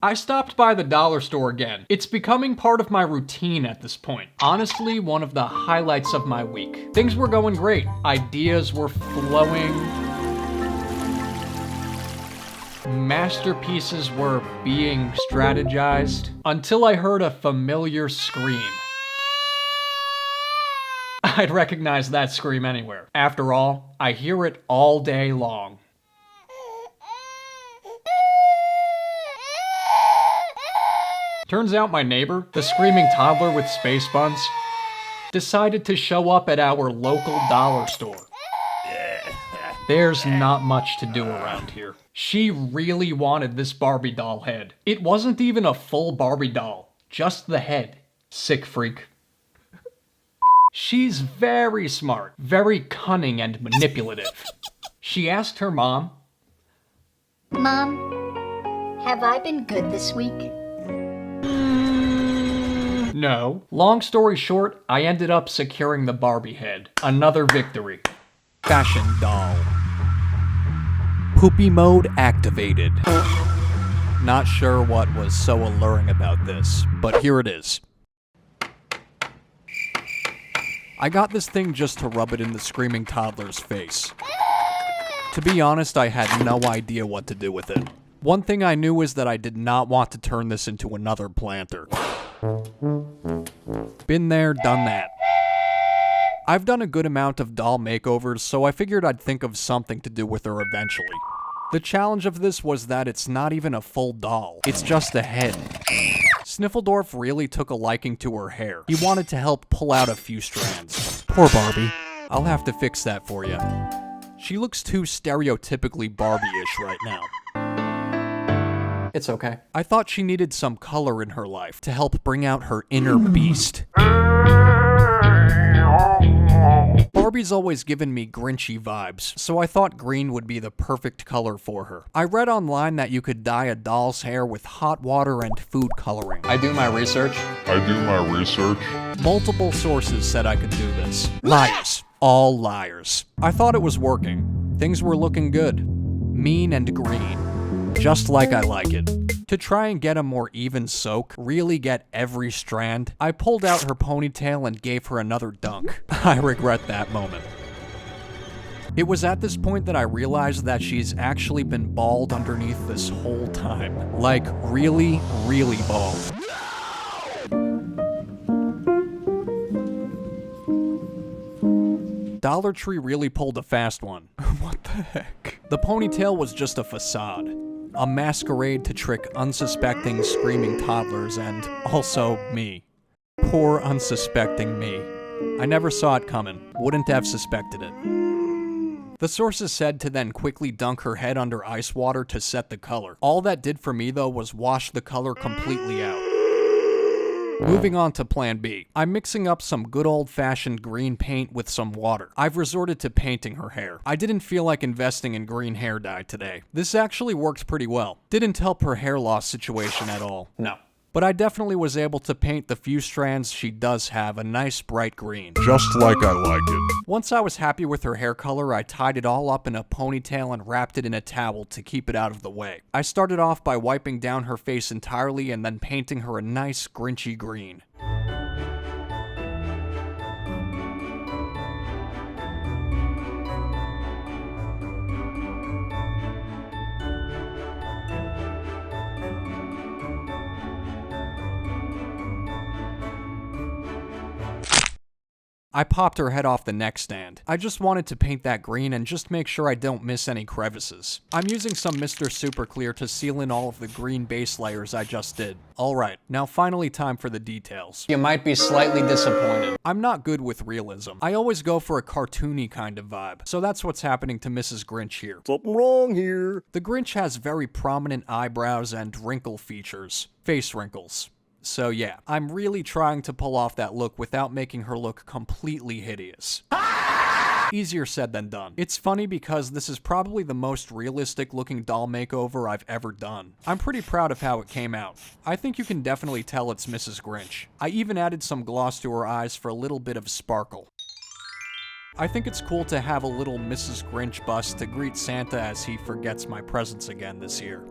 I stopped by the dollar store again. It's becoming part of my routine at this point. Honestly, one of the highlights of my week. Things were going great. Ideas were flowing. Masterpieces were being strategized. Until I heard a familiar scream. I'd recognize that scream anywhere. After all, I hear it all day long. Turns out my neighbor, the screaming toddler with space buns, decided to show up at our local dollar store. There's not much to do around here. She really wanted this Barbie doll head. It wasn't even a full Barbie doll, just the head. Sick freak. She's very smart, very cunning and manipulative. She asked her mom, "Mom, have I been good this week?" No. Long story short, I ended up securing the Barbie head. Another victory. Fashion doll. Poopy mode activated. Not sure what was so alluring about this, but here it is. I got this thing just to rub it in the screaming toddler's face. To be honest, I had no idea what to do with it. One thing I knew is that I did not want to turn this into another planter. Been there, done that. I've done a good amount of doll makeovers, so I figured I'd think of something to do with her eventually. The challenge of this was that it's not even a full doll, it's just a head. Sniffledorf really took a liking to her hair. He wanted to help pull out a few strands. Poor Barbie. I'll have to fix that for you. She looks too stereotypically Barbie-ish right now. It's okay. I thought she needed some color in her life to help bring out her inner beast. Barbie's always given me Grinchy vibes, so I thought green would be the perfect color for her. I read online that you could dye a doll's hair with hot water and food coloring. I do my research. Multiple sources said I could do this. Liars. All liars. I thought it was working. Things were looking good. Mean and green. Just like I like it. To try and get a more even soak, really get every strand, I pulled out her ponytail and gave her another dunk. I regret that moment. It was at this point that I realized that she's actually been bald underneath this whole time. Like, really, really bald. Dollar Tree really pulled a fast one. What the heck? The ponytail was just a facade. A masquerade to trick unsuspecting screaming toddlers and also me. Poor unsuspecting me. I never saw it coming. Wouldn't have suspected it. The sources said to then quickly dunk her head under ice water to set the color. All that did for me though was wash the color completely out. Moving on to plan B. I'm mixing up some good old-fashioned green paint with some water. I've resorted to painting her hair. I didn't feel like investing in green hair dye today. This actually worked pretty well. Didn't help her hair loss situation at all. No. But I definitely was able to paint the few strands she does have a nice bright green. Just like I like it. Once I was happy with her hair color, I tied it all up in a ponytail and wrapped it in a towel to keep it out of the way. I started off by wiping down her face entirely and then painting her a nice Grinchy green. I popped her head off the neck stand. I just wanted to paint that green and just make sure I don't miss any crevices. I'm using some Mr. Super Clear to seal in all of the green base layers I just did. Alright, now finally time for the details. You might be slightly disappointed. I'm not good with realism. I always go for a cartoony kind of vibe, so that's what's happening to Mrs. Grinch here. Something wrong here. The Grinch has very prominent eyebrows and wrinkle features. Face wrinkles. So yeah, I'm really trying to pull off that look without making her look completely hideous. Easier said than done. It's funny because this is probably the most realistic looking doll makeover I've ever done. I'm pretty proud of how it came out. I think you can definitely tell it's Mrs. Grinch. I even added some gloss to her eyes for a little bit of sparkle. I think it's cool to have a little Mrs. Grinch bust to greet Santa as he forgets my presents again this year.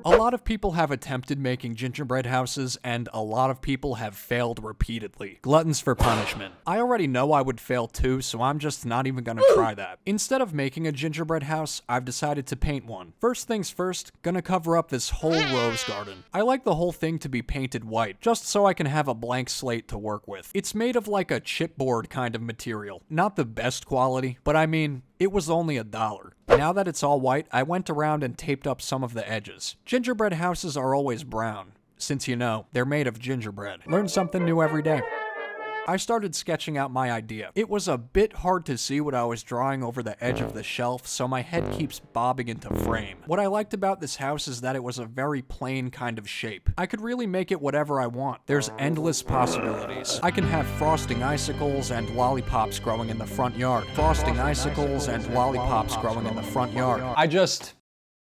A lot of people have attempted making gingerbread houses, and a lot of people have failed repeatedly. Gluttons for punishment. I already know I would fail too, so I'm just not even gonna try that. Instead of making a gingerbread house, I've decided to paint one. First things first, gonna cover up this whole rose garden. I like the whole thing to be painted white, just so I can have a blank slate to work with. It's made of like a chipboard kind of material. Not the best quality, but I mean, it was only $1. Now that it's all white, I went around and taped up some of the edges. Gingerbread houses are always brown, since you know, they're made of gingerbread. Learn something new every day. I started sketching out my idea. It was a bit hard to see what I was drawing over the edge of the shelf, so my head keeps bobbing into frame. What I liked about this house is that it was a very plain kind of shape. I could really make it whatever I want. There's endless possibilities. I can have frosting icicles and lollipops growing in the front yard. Frosting icicles and lollipops growing in the front yard.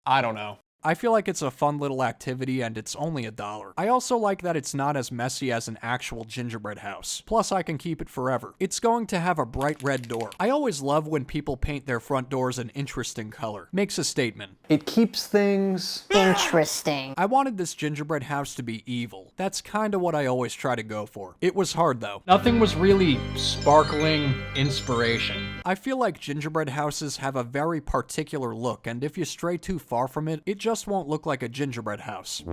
I don't know. I feel like it's a fun little activity and it's only $1. I also like that it's not as messy as an actual gingerbread house. Plus I can keep it forever. It's going to have a bright red door. I always love when people paint their front doors an interesting color. Makes a statement. It keeps things Interesting. I wanted this gingerbread house to be evil. That's kinda what I always try to go for. It was hard though. Nothing was really sparkling inspiration. I feel like gingerbread houses have a very particular look, and if you stray too far from it, it just won't look like a gingerbread house.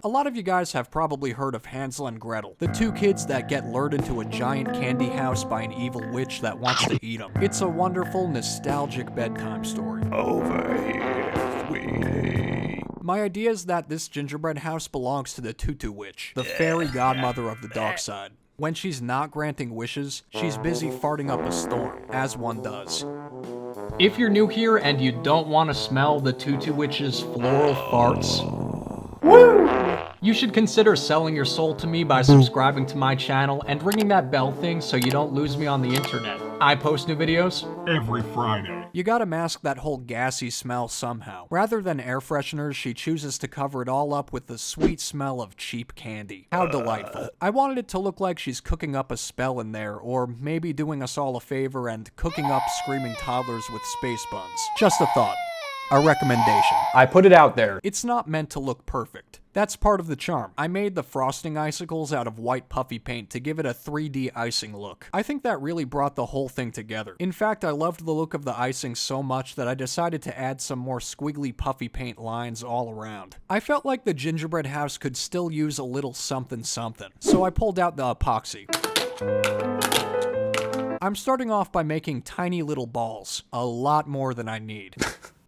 A lot of you guys have probably heard of Hansel and Gretel, the two kids that get lured into a giant candy house by an evil witch that wants to eat them. It's a wonderful, nostalgic bedtime story. Over here, sweetie. My idea is that this gingerbread house belongs to the Tutu Witch, the fairy godmother of the dark side. When she's not granting wishes, she's busy farting up a storm, as one does. If you're new here and you don't want to smell the Tutu Witch's floral farts, you should consider selling your soul to me by subscribing to my channel and ringing that bell thing so you don't lose me on the internet. I post new videos Every Friday. You gotta mask that whole gassy smell somehow. Rather than air fresheners, she chooses to cover it all up with the sweet smell of cheap candy. How delightful. I wanted it to look like she's cooking up a spell in there, or maybe doing us all a favor and cooking up screaming toddlers with space buns. Just a thought. A recommendation. I put it out there. It's not meant to look perfect. That's part of the charm. I made the frosting icicles out of white puffy paint to give it a 3D icing look. I think that really brought the whole thing together. In fact, I loved the look of the icing so much that I decided to add some more squiggly puffy paint lines all around. I felt like the gingerbread house could still use a little something something, so I pulled out the epoxy. I'm starting off by making tiny little balls, a lot more than I need.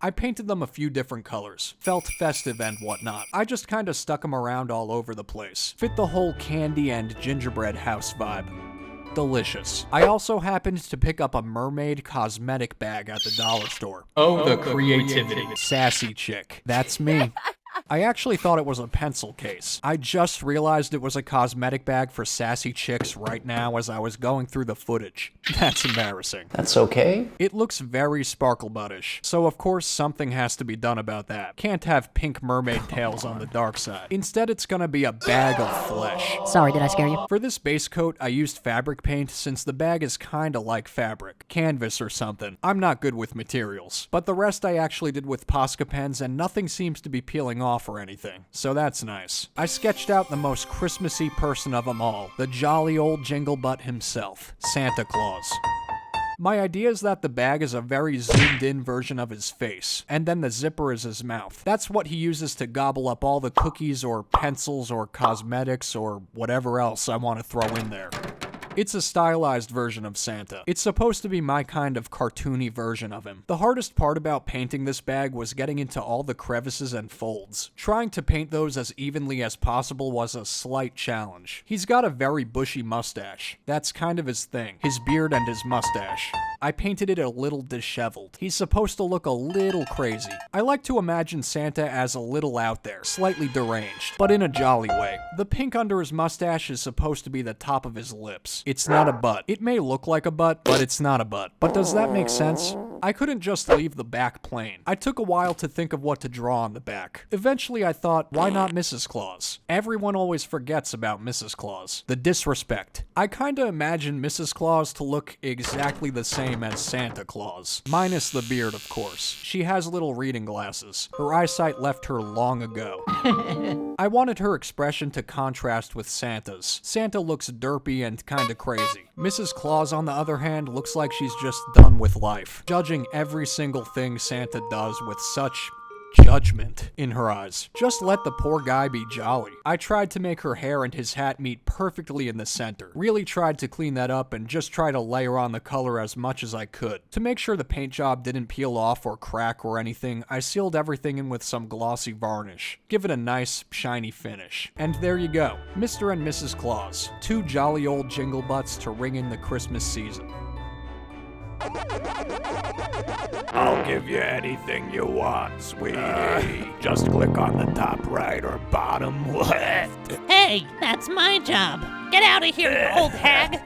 I painted them a few different colors, felt festive and whatnot. I just kinda stuck them around all over the place. Fit the whole candy and gingerbread house vibe. Delicious. I also happened to pick up a mermaid cosmetic bag at the dollar store. Oh, the creativity. Sassy chick. That's me. I actually thought it was a pencil case. I just realized it was a cosmetic bag for sassy chicks right now as I was going through the footage. That's embarrassing. That's okay. It looks very sparkle buttish, so of course something has to be done about that. Can't have pink mermaid tails on the dark side. Instead, it's gonna be a bag of flesh. Sorry, did I scare you? For this base coat, I used fabric paint since the bag is kinda like fabric. Canvas or something. I'm not good with materials. But the rest I actually did with Posca pens and nothing seems to be peeling off or anything. So that's nice. I sketched out the most Christmassy person of them all. The jolly old jingle butt himself. Santa Claus. My idea is that the bag is a very zoomed in version of his face, and then the zipper is his mouth. That's what he uses to gobble up all the cookies or pencils or cosmetics or whatever else I want to throw in there. It's a stylized version of Santa. It's supposed to be my kind of cartoony version of him. The hardest part about painting this bag was getting into all the crevices and folds. Trying to paint those as evenly as possible was a slight challenge. He's got a very bushy mustache. That's kind of his thing. His beard and his mustache. I painted it a little disheveled. He's supposed to look a little crazy. I like to imagine Santa as a little out there, slightly deranged, but in a jolly way. The pink under his mustache is supposed to be the top of his lips. It's not a butt. It may look like a butt, but it's not a butt. But does that make sense? I couldn't just leave the back plain. I took a while to think of what to draw on the back. Eventually I thought, why not Mrs. Claus? Everyone always forgets about Mrs. Claus. The disrespect. I kinda imagined Mrs. Claus to look exactly the same as Santa Claus. Minus the beard, of course. She has little reading glasses. Her eyesight left her long ago. I wanted her expression to contrast with Santa's. Santa looks derpy and kinda crazy. Mrs. Claus, on the other hand, looks like she's just done with life, judging every single thing Santa does with such judgment in her eyes. Just let the poor guy be jolly. I tried to make her hair and his hat meet perfectly in the center. Really tried to clean that up and just try to layer on the color as much as I could. To make sure the paint job didn't peel off or crack or anything, I sealed everything in with some glossy varnish. Give it a nice, shiny finish. And there you go. Mr. and Mrs. Claus. Two jolly old jingle butts to ring in the Christmas season. I'll give you anything you want, sweetie. Just click on the top right or bottom left. Hey, that's my job. Get out of here, you old hag.